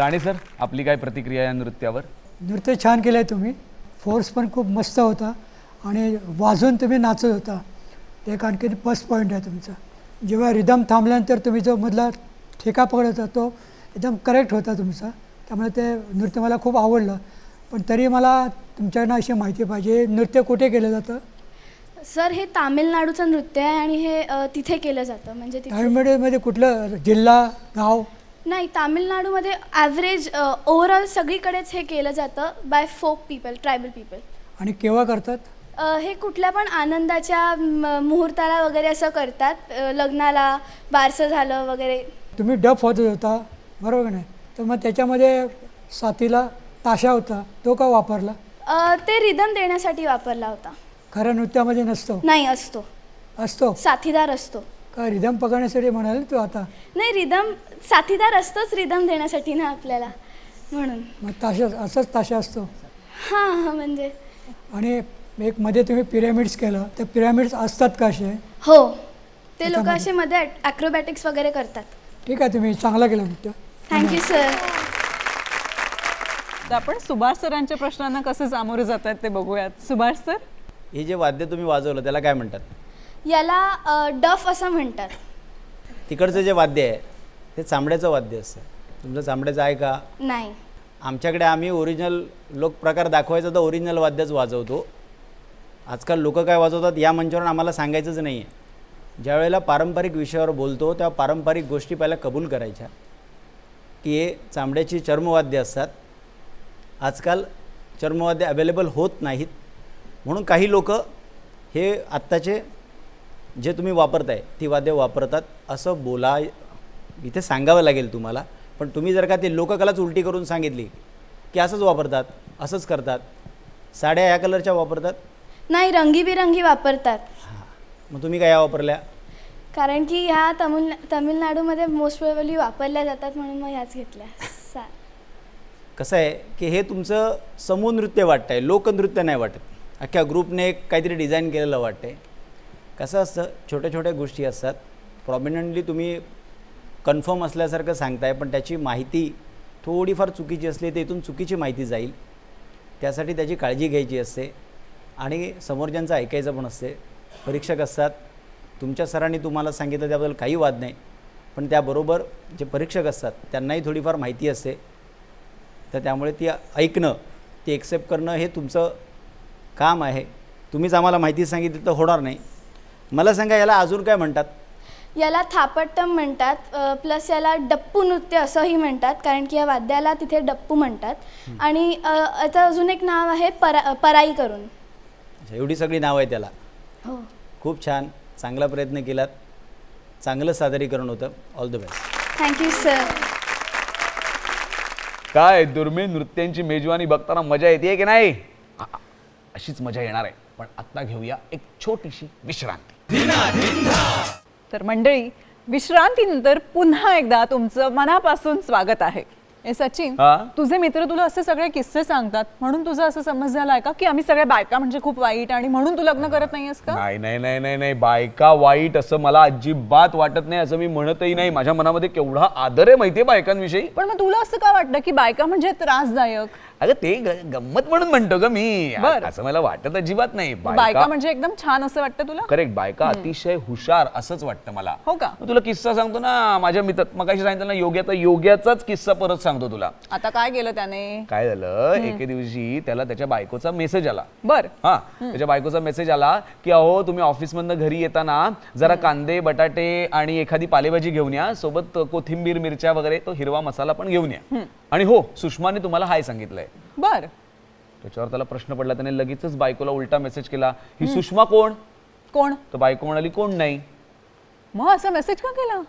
राणे सर, आपली काय प्रतिक्रिया या नृत्यावर? नृत्य छान केलं आहे तुम्ही, फोर्स पण खूप मस्त होता आणि वाजवून तुम्ही नाचत होता, ते एक आणखी प्लस पॉईंट आहे तुमचा. जेव्हा रिदम थांबल्यानंतर तुम्ही जो मधला ठेका पकडत होता तो एकदम करेक्ट होता तुमचा, त्यामुळे ते नृत्य मला खूप आवडलं. पण तरी मला तुमच्याकडनं अशी माहिती पाहिजे, नृत्य कुठे केलं जातं? सर हे तामिळनाडूचं नृत्य आहे आणि हे तिथे केलं जातं म्हणजे तिथे तामिळनाडूमध्ये कुठलं जिल्हा, गाव? नाही, तामिळनाडूमध्ये ॲव्हरेज ओव्हरऑल सगळीकडेच हे केलं जातं by folk people, tribal people. आणि केव्हा करतात? हे कुठल्या पण आनंदाच्या मुहूर्ताला वगैरे असं करतात, लग्नाला, बारसं झालं वगैरे. तुम्ही डफ वाजवत होता बरोबर नाही, तर मग त्याच्यामध्ये साथीला ताशा होता, तो का वापरला? ते रिदम देण्यासाठी वापरला होता. खऱ्या नृत्यामध्ये नसतो? नाही, असतो, असतो साथीदार असतो. का रिदम पकडण्यासाठी म्हणाल तू आता? नाही, रिदम साथीदार असतोच रिदम देण्यासाठी ना आपल्याला, म्हणून. मग ताशा असंच ताशा असतो. हां म्हणजे आणि एक मध्ये तुम्ही पिरॅमिड्स केलं, तर पिरॅमिड्स असतात का असे? हो, ते लोक असे मध्ये ॲक्रोबॅटिक्स वगैरे करतात. ठीक आहे, तुम्ही चांगला केलं नृत्य. Thank you sir. तर आपण सुभाष सरांच्या प्रश्नांना कसं सामोरे जात आहेत ते बघूयात. सुभाष सर, हे जे वाद्य तुम्ही वाजवलं त्याला काय म्हणतात? याला डफ असं म्हणतात. तिकडचं जे वाद्य आहे ते चांबड्याचं वाद्य असतं. तुमचं चांबड्याचं आहे का? नाही. आमच्याकडे आम्ही ओरिजिनल लोकप्रकार दाखवायचा तर ओरिजिनल वाद्यच वाजवतो. आजकाल लोक काय वाजवतात या मंचावर आम्हाला सांगायचंच नाही आहे. ज्यावेळेला पारंपरिक विषयावर बोलतो तेव्हा पारंपरिक गोष्टी पहिल्या कबूल करायच्या, की हे चांबड्याची चर्मवाद्य असतात. आजकाल चर्मवाद्य अवेलेबल होत नाहीत, म्हणून काही लोक हे आत्ताचे जे तुम्ही वापरताय ती वाद्य वापरतात असं बोला इथे सांगावं लागेल तुम्हाला. पण तुम्ही जर का ते लोककलाच उलटी करून सांगितली की असंच वापरतात, असंच करतात, साड्या ह्या कलरच्या वापरतात, नाही, रंगीबिरंगी वापरतात. मग तुम्ही काय वापरल्या? कारण की ह्या तमिळनाडूमध्ये मोस्ट प्रोबेबली वापरल्या जातात म्हणून मग ह्याच घेतल्या. कसं आहे की हे तुमचं समूह नृत्य वाटतं आहे, लोकनृत्य नाही वाटत. अख्ख्या ग्रुपने एक काहीतरी डिझाईन केलेलं वाटतं आहे. कसं असतं, छोट्या छोट्या गोष्टी असतात, प्रॉमिनंटली तुम्ही कन्फर्म असल्यासारखं सांगताय, पण त्याची माहिती थोडीफार चुकीची असली तर इथून चुकीची माहिती जाईल. त्यासाठी त्याची काळजी घ्यायची असते आणि समोरच्यांचं ऐकायचं पण असते. परीक्षक असतात, तुमच्या सरांनी तुम्हाला सांगितलं त्याबद्दल काही वाद नाही, पण त्याबरोबर जे परीक्षक असतात त्यांनाही थोडीफार माहिती असते. तर त्यामुळे ती ऐकणं, ती एक्सेप्ट करणं हे तुमचं काम आहे. तुम्हीच आम्हाला माहिती सांगितली तर होणार नाही. मला सांगा, याला अजून काय म्हणतात? याला थापट्टम म्हणतात, प्लस याला डप्पू नृत्य असंही म्हणतात, कारण की या वाद्याला तिथे डप्पू म्हणतात. आणि याचं अजून एक नाव आहे पराई करून. एवढी सगळी नाव आहे त्याला. हो. खूप छान, चांगला प्रयत्न केलात, चांगलं सादरीकरण होतं. All the best. Thank you sir. काय दुर्मिळ नृत्यांची मेजवानी बघताना मजा येते की नाही? अशीच मजा येणार आहे. पण आत्ता घेऊया एक छोटीशी विश्रांती. तर मंडळी, विश्रांतीनंतर पुन्हा एकदा तुमचं मनापासून स्वागत आहे. ए सचिन, हा? तुझे मित्र तुला असे सगळे किस्से सांगतात म्हणून तुझा असं समज झालाय का की आम्ही सगळ्या बायका म्हणजे खूप वाईट आणि म्हणून तू लग्न करत नाहीयेस का? नाही नाही नाही नाही नाही, बायका वाईट असं मला अजिबात वाटत नाही, असं मी म्हणतही नाही. माझ्या मनामध्ये केवढा आदर आहे माहितीये बायकांविषयी. पण मग तुला असं का वाटतं की बायका म्हणजे त्रासदायक? अगं ते गंमत म्हणून म्हणतो ग मी, बरं. असं मला वाटत अजिबात नाही. बायका म्हणजे एकदम छान असं वाटतं तुला? करेक्ट, बायका अतिशय हुशार असंच वाटतं मला. हो का? मग तुला किस्सा सांगतो ना, माझ्या मित्र मगाशी सांगितलं ना, योग्याचाच किस्सा परत सांगतो तुला. आता काय केलं त्याने? काय झालं, एके दिवशी त्याला त्याच्या बायकोचा मेसेज आला. बर, हा, त्याच्या बायकोचा मेसेज आला की अहो तुम्ही ऑफिस मधनं घरी येताना जरा कांदे, बटाटे आणि एखादी पालेभाजी घेऊन या, सोबत कोथिंबीर, मिरच्या वगैरे, तो हिरवा मसाला पण घेऊन या. आणि हो, सुषमाने तुम्हाला हाय सांगितलंय. बर. त्याच्यावर त्याला प्रश्न पडला. त्याने लगेचच बायकोला उलटा मेसेज केला, ही सुषमा कोण? कोण? तर बायको म्हणाली कोण नाही. मग असा मेसेज का केला?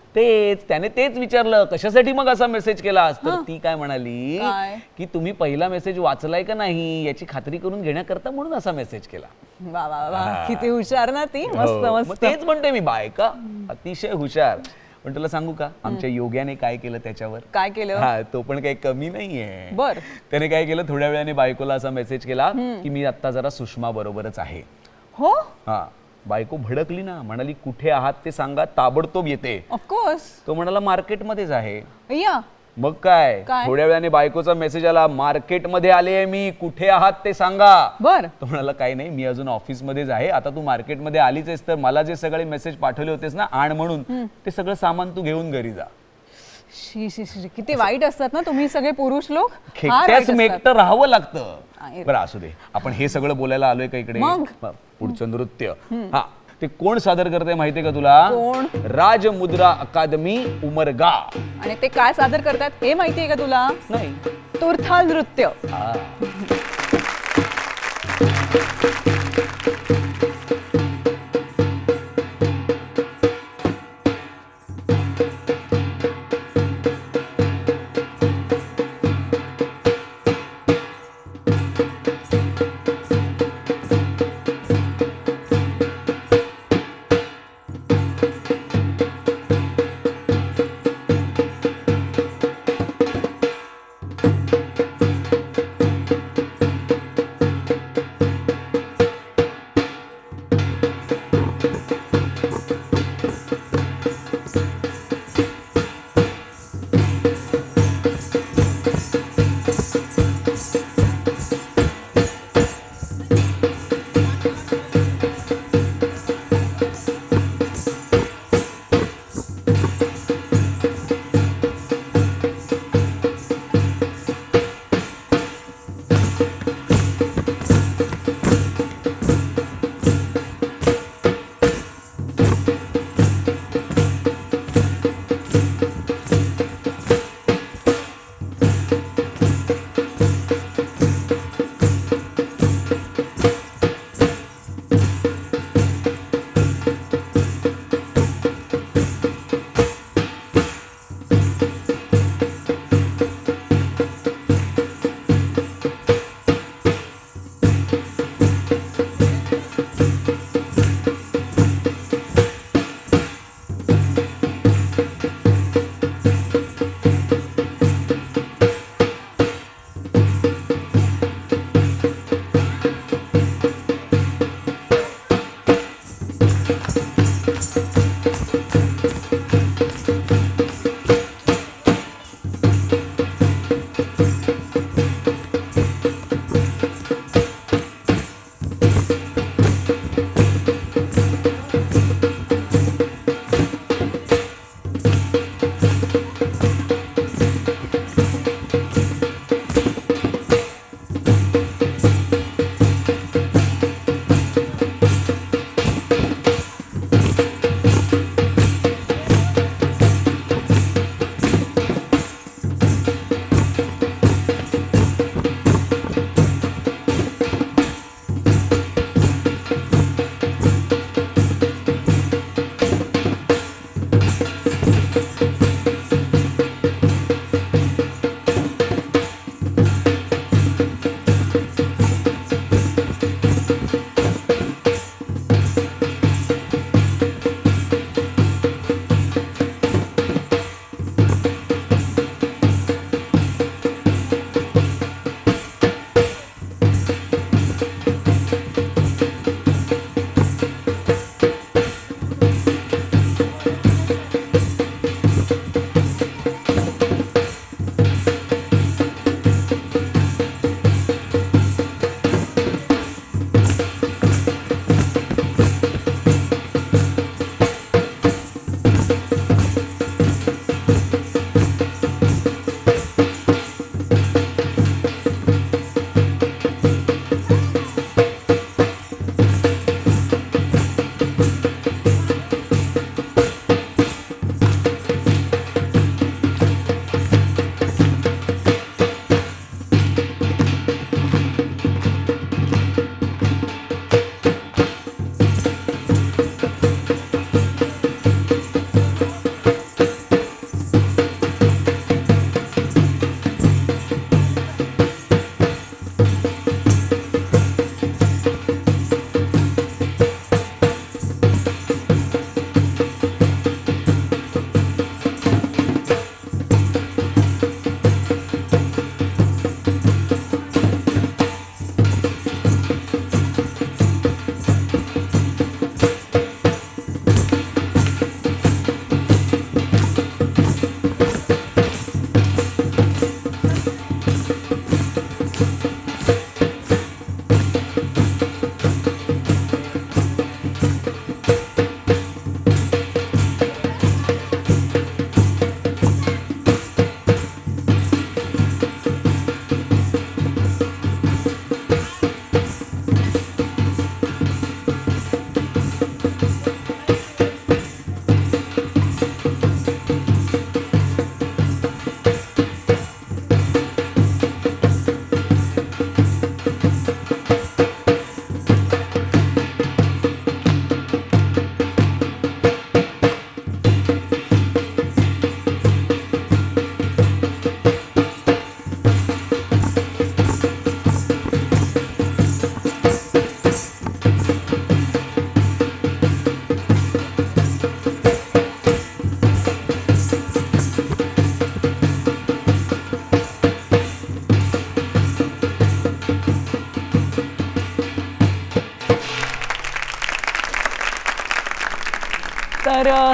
त्याने तेच विचारलं, कशासाठी मग असा मेसेज केलास? तर ती काय म्हणाली काय? की तुम्ही पहिला मेसेज वाचलाय का नाही याची खात्री करून घेण्याकरता म्हणून असा मेसेज केला. वा वा वा, किती हुशार ना ती. मस्त हो, मग मस्त. तेच म्हणतोय मी, बायका अतिशय हुशार. पण तुला सांगू का, आमच्या योग्याने काय केलं त्याच्यावर? काय केलं? हा, तो पण काही कमी नाहीये. बर. त्याने काय केलं, थोड्या वेळाने बायकोला असा मेसेज केला की मी आता जरा सुषमा बरोबरच आहे. हो, हा, बायको भडकली ना, म्हणाली कुठे आहात ते सांगा, ताबडतोब येते. ऑफकोर्स. तो म्हणाला मार्केटमध्येच आहे. अय्या, मग काय काय? थोड्या वेळाने बायकोचा मेसेज आला, मार्केटमध्ये आले मी, कुठे आहात ते सांगा. बर तो म्हणाला काही नाही, मी अजून ऑफिसमध्येच आहे. आता तू मार्केटमध्ये आलीच आहेस तर मला जे सगळे मेसेज पाठवले होतेस ना आण म्हणून, ते सगळं सामान तू घेऊन घरी जा. शी शी शी किती वाईट असतात ना तुम्ही सगळे पुरुष लोक फार खेकट्याच वाईट असतात. मेकटं राहावं लागतं. आहे. बरं असू दे, आपण हे सगळं बोलायला आलोय का इकडे? मग? पुढचं नृत्य हा ते कोण सादर करते माहितीये का तुला? कोण? राजमुद्रा अकादमी उमरगा. आणि ते काय सादर करतात हे माहितीये का तुला? नाही तुरथाल नृत्य. हा.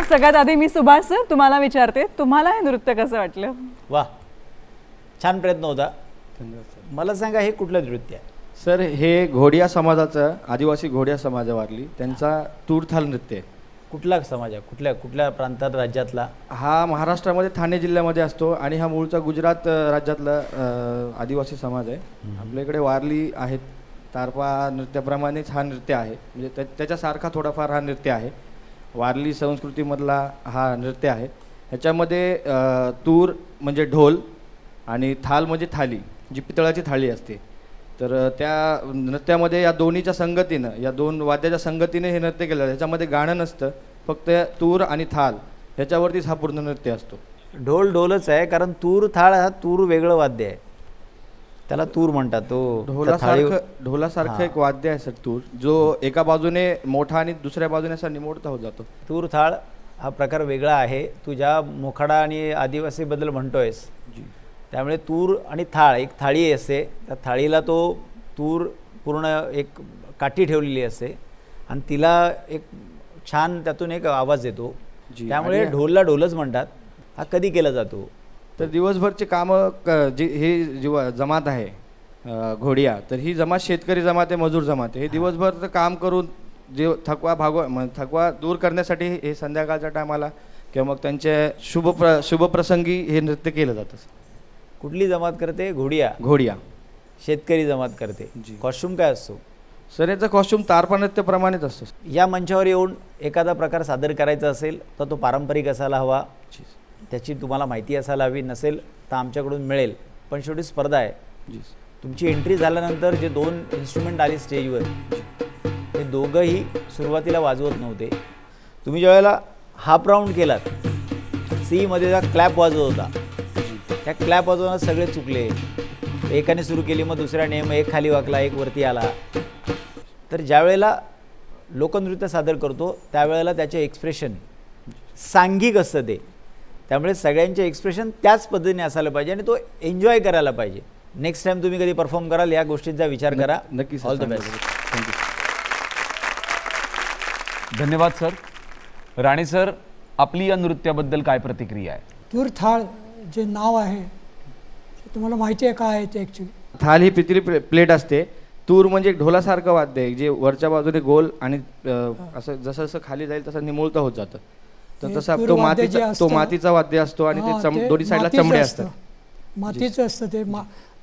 सगळ्यात आधी मी सुभाष सर तुम्हाला विचारते, तुम्हाला हे नृत्य कसं वाटलं? वा, छान प्रयत्न होता. मला सांगा, हे कुठलं नृत्य आहे? सर हे घोडिया समाजाचं, आदिवासी घोडिया समाजावारली त्यांचा तूरथाल नृत्य आहे. कुठला समाज आहे? कुठल्या कुठल्या प्रांतात, राज्यातला? हा महाराष्ट्रामध्ये ठाणे जिल्ह्यामध्ये असतो आणि हा मूळचा गुजरात राज्यातला आदिवासी समाज आहे. आपल्याकडे वारली आहेत. तारपा नृत्याप्रमाणेच हा नृत्य आहे, म्हणजे त्याच्यासारखा थोडाफार हा नृत्य आहे. वारली संस्कृतीमधला हा नृत्य आहे. ह्याच्यामध्ये तूर म्हणजे ढोल आणि थाल म्हणजे थाली, जी पितळाची थाळी असते. तर त्या नृत्यामध्ये या दोन्हीच्या संगतीनं, या दोन वाद्याच्या संगतीने हे नृत्य केलं जातं. ह्याच्यामध्ये गाणं नसतं, फक्त तूर आणि थाल ह्याच्यावरतीच हा पूर्ण नृत्य असतो. ढोल ढोलच आहे, कारण तूर थाळ हा तूर वेगळं वाद्य आहे, त्याला तूर म्हणतात. तो ढोलासारखं एक वाद्य आहे सर तूर, जो एका बाजूने मोठा आणि दुसऱ्या बाजूने असा निमोडता होत जातो. तूर थाळ हा प्रकार वेगळा आहे. तू ज्या मोखाडा आणि आदिवासीबद्दल म्हणतोयस, त्यामुळे तूर आणि थाळ एक थाळी असते. त्या थाळीला तो तूर पूर्ण एक काठी ठेवलेली असते आणि तिला एक छान त्यातून एक आवाज येतो. त्यामुळे ढोलला ढोलच म्हणतात. हा कधी केला जातो? तर दिवसभरचे कामं हे जमात आहे घोडिया, तर ही जमात शेतकरी जमात आहे, मजूर जमात आहे. हे दिवसभर काम करून जे थकवा दूर करण्यासाठी हे संध्याकाळच्या टायमाला किंवा मग त्यांच्या शुभप्रसंगी हे नृत्य केलं जातं. कुठली जमात करते? घोडिया शेतकरी जमात करते. कॉस्ट्युम काय असतो? सर याचा कॉस्ट्युम तारपा नृत्याप्रमाणेच असतो. या मंचावर येऊन एखादा प्रकार सादर करायचा असेल तर तो पारंपरिक असायला हवा, त्याची तुम्हाला माहिती असायला हवी. नसेल तर आमच्याकडून मिळेल, पण शेवटी स्पर्धा आहे. तुमची एंट्री झाल्यानंतर जे 2 इन्स्ट्रुमेंट आले स्टेजवर, ते दोघंही सुरुवातीला वाजवत नव्हते. तुम्ही ज्यावेळेला हाफ राऊंड केलात, सी मध्ये क्लॅप वाजवत होता, त्या क्लॅप वाजवण्यात सगळे चुकले. एकाने सुरू केली, मग दुसऱ्याने, मग एक खाली वाकला, एक वरती आला. तर ज्यावेळेला लोकनृत्य सादर करतो त्यावेळेला त्याचे एक्सप्रेशन सांघिक असतं ते. त्यामुळे सगळ्यांचे एक्सप्रेशन त्याच पद्धतीने असायला पाहिजे आणि तो एन्जॉय करायला पाहिजे. नेक्स्ट टाइम तुम्ही कधी परफॉर्म कराल या गोष्टींचा विचार करा. नक्कीच. All the best. थँक्यू. धन्यवाद सर. राणे सर, आपली या नृत्याबद्दल काय प्रतिक्रिया आहे? तूरथाळ जे नाव आहे ते तुम्हाला माहिती आहे काय आहे ते ॲक्च्युली? थाल ही पितळी प्लेट असते. तूर म्हणजे एक ढोलासारखं वाद्य आहे, जे वरच्या बाजूने गोल आणि असं जसं जसं खाली जाईल तसं निमुळतं होत जातं. तर तसा तो मातीचा वाद्य असतो आणि ते दोन्ही साईडला चमडे असतात. मातीचं असतं ते,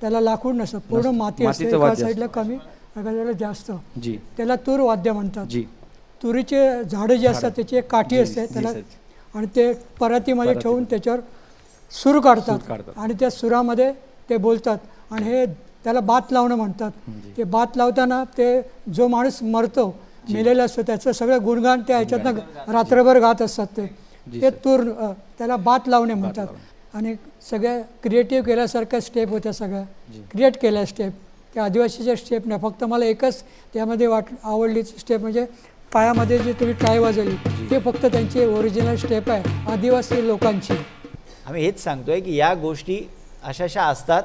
त्याला लाकूड नसतं, पूर्ण माती असते. एका साईडला कमी, एका साईडला जास्त. त्याला तूर वाद्य म्हणतात. तुरीचे झाडं जे असतात त्याची एक काठी असते त्याला, आणि ते परातीमध्ये ठेवून त्याच्यावर सूर काढतात आणि त्या सुरामध्ये ते बोलतात. आणि हे त्याला बात लावणं म्हणतात. ते बात लावताना ते जो माणूस मरतो, मेलेला असतो, त्याचं सगळं गुणगान त्या ह्याच्यातनं रात्रभर गात असतात. ते तूर, त्याला बात लावणे म्हणतात. आणि सगळ्या क्रिएटिव्ह केल्यासारख्या स्टेप होत्या, सगळ्या क्रिएट केल्या स्टेप. त्या आदिवासीच्या स्टेप नाही, फक्त मला एकच त्यामध्ये आवडली स्टेप म्हणजे पायामध्ये जे तुम्ही टाय वाजवली, ते फक्त त्यांची ओरिजिनल स्टेप आहे आदिवासी लोकांची. आम्ही हेच सांगतोय की या गोष्टी अशाशा असतात.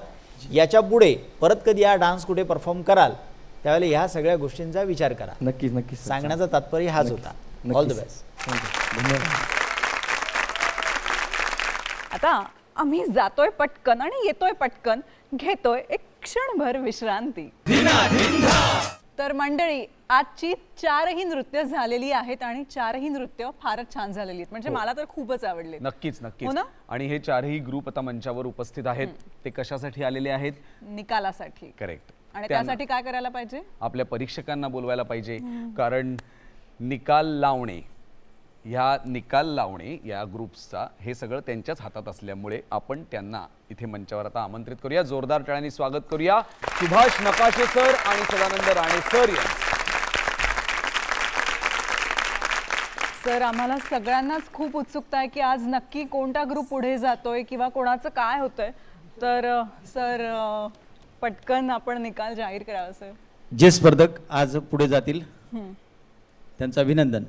याच्या पुढे परत कधी हा डान्स कुठे परफॉर्म कराल त्यावेळेला ह्या सगळ्या गोष्टींचा विचार करा. नक्कीच नक्कीच. सांगण्याचा तात्पर्य हाच होता. All the best. धन्यवाद. आता आम्ही जातोय पटकन आणि येतोय पटकन, घेतोय एक क्षणभर विश्रांती. तर मंडळी, आजची 4ही नृत्य झालेली आहेत आणि 4ही नृत्य फारच छान झालेली आहेत. म्हणजे मला तर खूपच आवडले. नक्कीच हो नक्कीच. ना? आणि हे 4ही ग्रुप आता मंचावर उपस्थित आहेत. ते कशासाठी आलेले आहेत? निकालासाठी. करेक्ट. आणि त्यासाठी काय करायला पाहिजे? आपल्या परीक्षकांना बोलवायला पाहिजे, कारण निकाल लावणे या ग्रुप्सचा हे सगळं त्यांच्याच हातात असल्यामुळे आपण त्यांना इथे मंचावर आता आमंत्रित करूया. जोरदार टाळ्यांनी स्वागत करूया सुभाष नकाशे सर आणि सदानंद राणे सर यांचं. सर, आम्हाला सगळ्यांनाच खूप उत्सुकता आहे की आज नक्की कोणता ग्रुप पुढे जातोय किंवा कोणाचं काय होतंय. तर सर, पटकन आपण निकाल जाहीर करावा. सर, जे स्पर्धक आज पुढे जातील त्यांचं अभिनंदन.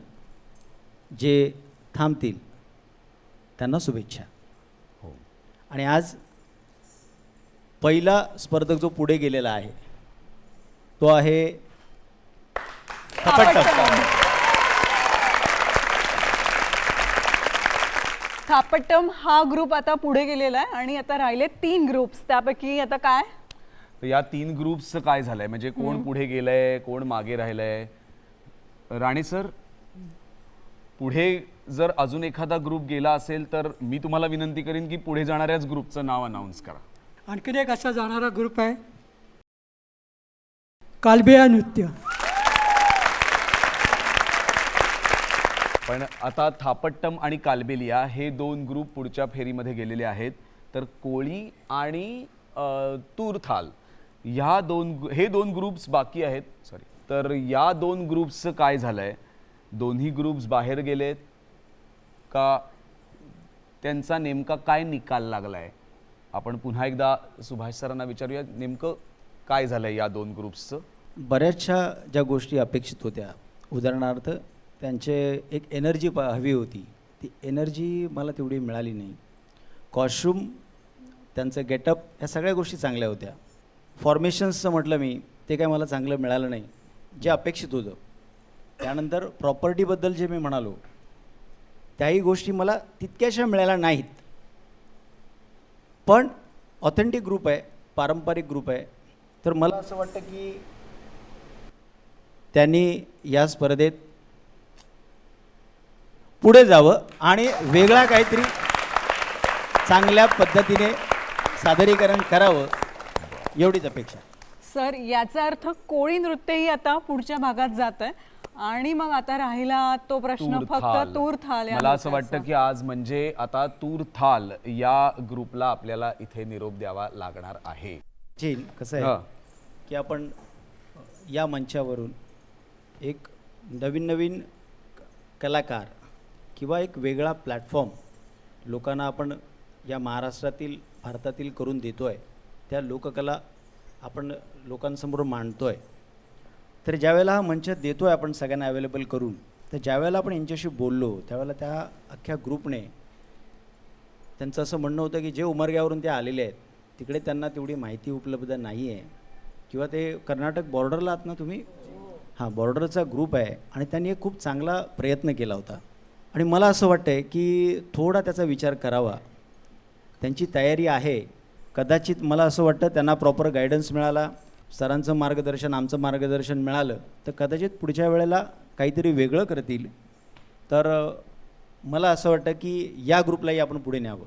जे थांबतील त्यांना शुभेच्छा. हो. आणि आज पहिला स्पर्धक जो पुढे गेलेला आहे तो आहे थापट्टम हा ग्रुप आता पुढे गेलेला आहे आणि आता राहिले 3 ग्रुप्स. त्यापैकी आता काय? तर या 3 ग्रुप्सचं काय झालंय, म्हणजे कोण पुढे गेलंय, कोण मागे राहिलंय? राणे सर, पुढे जर अजून एखादा ग्रुप गेला असेल तर मी तुम्हाला विनंती करीन की पुढे जाणाऱ्याच ग्रुपचं नाव अनाऊन्स करा. आणखीन एक असा जाणारा ग्रुप आहे कालबेया नृत्य. पण आता थापट्टम आणि कालबेलिया हे 2 ग्रुप पुढच्या फेरीमध्ये गेलेले आहेत. तर कोळी आणि तूरथाल हे 2 ग्रुप्स बाकी आहेत. सॉरी, तर या 2 ग्रुप्सचं काय झालंय? दोन्ही ग्रुप्स बाहेर गेलेत का त्यांचा नेमका काय निकाल लागलाय? आपण पुन्हा एकदा सुभाष सरांना विचारूया, नेमकं काय झालंय या 2 ग्रुप्सचं? बऱ्याचशा ज्या गोष्टी अपेक्षित होत्या, उदाहरणार्थ त्यांचे एक एनर्जी हवी होती, ती एनर्जी मला तेवढी मिळाली नाही. कॉस्ट्यूम, त्यांचं गेटअप, ह्या सगळ्या गोष्टी चांगल्या होत्या. फॉर्मेशन्सचं म्हटलं मी, ते काय मला चांगलं मिळालं नाही जे अपेक्षित होतं. त्यानंतर प्रॉपर्टीबद्दल जे मी म्हणालो, त्याही गोष्टी मला तितक्याशा मिळाल्या नाहीत. पण ऑथेंटिक ग्रुप आहे, पारंपरिक ग्रुप आहे. तर मला असं वाटतं की त्यांनी या स्पर्धेत पुढे जावं आणि वेगळा काहीतरी चांगल्या पद्धतीने सादरीकरण करावं, एवढीच अपेक्षा. सर, याचा अर्थ कोळी नृत्यही आता पुढच्या भागात जात आहे आणि मग आता राहिला तो प्रश्न फक्त तूरथाल. मला असं वाटतं की आज म्हणजे आता तूरथाल या ग्रुपला आपल्याला इथे निरोप द्यावा लागणार आहे. चीन कसं आहे की आपण या मंचावरून एक नवीन कलाकार किंवा एक वेगळा प्लॅटफॉर्म लोकांना आपण या महाराष्ट्रातील, भारतातील करून देतो आहे. त्या लोककला आपण लोकांसमोर मांडतो आहे. तर ज्यावेळेला हा मंच देतो आहे आपण सगळ्यांना अवेलेबल करून, तर ज्यावेळेला आपण यांच्याशी बोललो त्यावेळेला त्या अख्ख्या ग्रुपने त्यांचं असं म्हणणं होतं की जे उमरग्यावरून ते आलेले आहेत तिकडे त्यांना तेवढी माहिती उपलब्ध नाही आहे, किंवा ते कर्नाटक बॉर्डरला आहात ना तुम्ही, हां, बॉर्डरचा ग्रुप आहे आणि त्यांनी एक खूप चांगला प्रयत्न केला होता. आणि मला असं वाटतं आहे की थोडा त्याचा विचार करावा. त्यांची तयारी आहे, कदाचित मला असं वाटतं त्यांना प्रॉपर गायडन्स मिळाला, सरांचं मार्गदर्शन, आमचं मार्गदर्शन मिळालं तर कदाचित पुढच्या वेळेला काहीतरी वेगळं करतील. तर मला असं वाटतं की या ग्रुपलाही आपण पुढे न्यावं.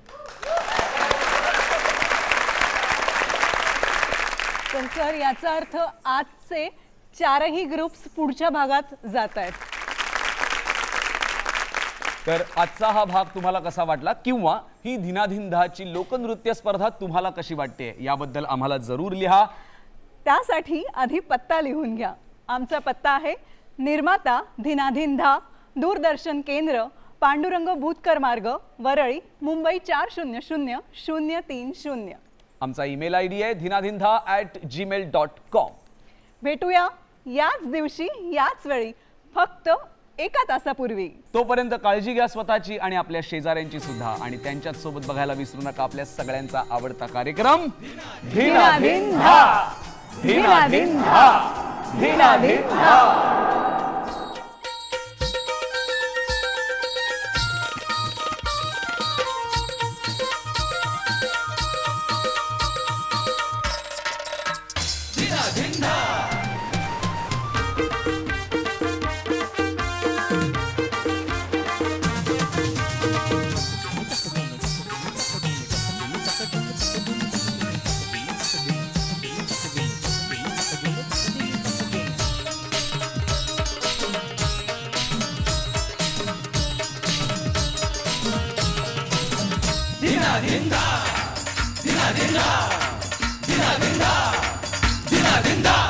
पण सर, याचा अर्थ आजचे 4ही ग्रुप्स पुढच्या भागात जात आहेत. तर आजचा हा भाग तुम्हाला कसा वाटला, किंवा ही धिनाधिंधाची लोकनृत्य स्पर्धा तुम्हाला कशी वाटते याबद्दल आम्हाला जरूर लिहा. त्यासाठी आधी पत्ता लिहून घ्या. आमचा पत्ता आहे निर्माता धिनाधिंधा, दूरदर्शन केंद्र, पांडुरंग भूतकर मार्ग, वरळी, मुंबई 400030. आमचा ईमेल ID आहे dhinadhindha@gmail.com. भेटूया याच दिवशी याच वेळी, फक्त 1 तासापूर्वी. तोपर्यंत काळजी घ्या स्वतःची आणि आपल्या शेजाऱ्यांची सुद्धा, आणि त्यांच्याच सोबत बघायला विसरू नका आपल्या सगळ्यांचा आवडता कार्यक्रम धिनाधिंधा. धिनाधिंधा. धिनाधिंधा. धिनाधिंधा.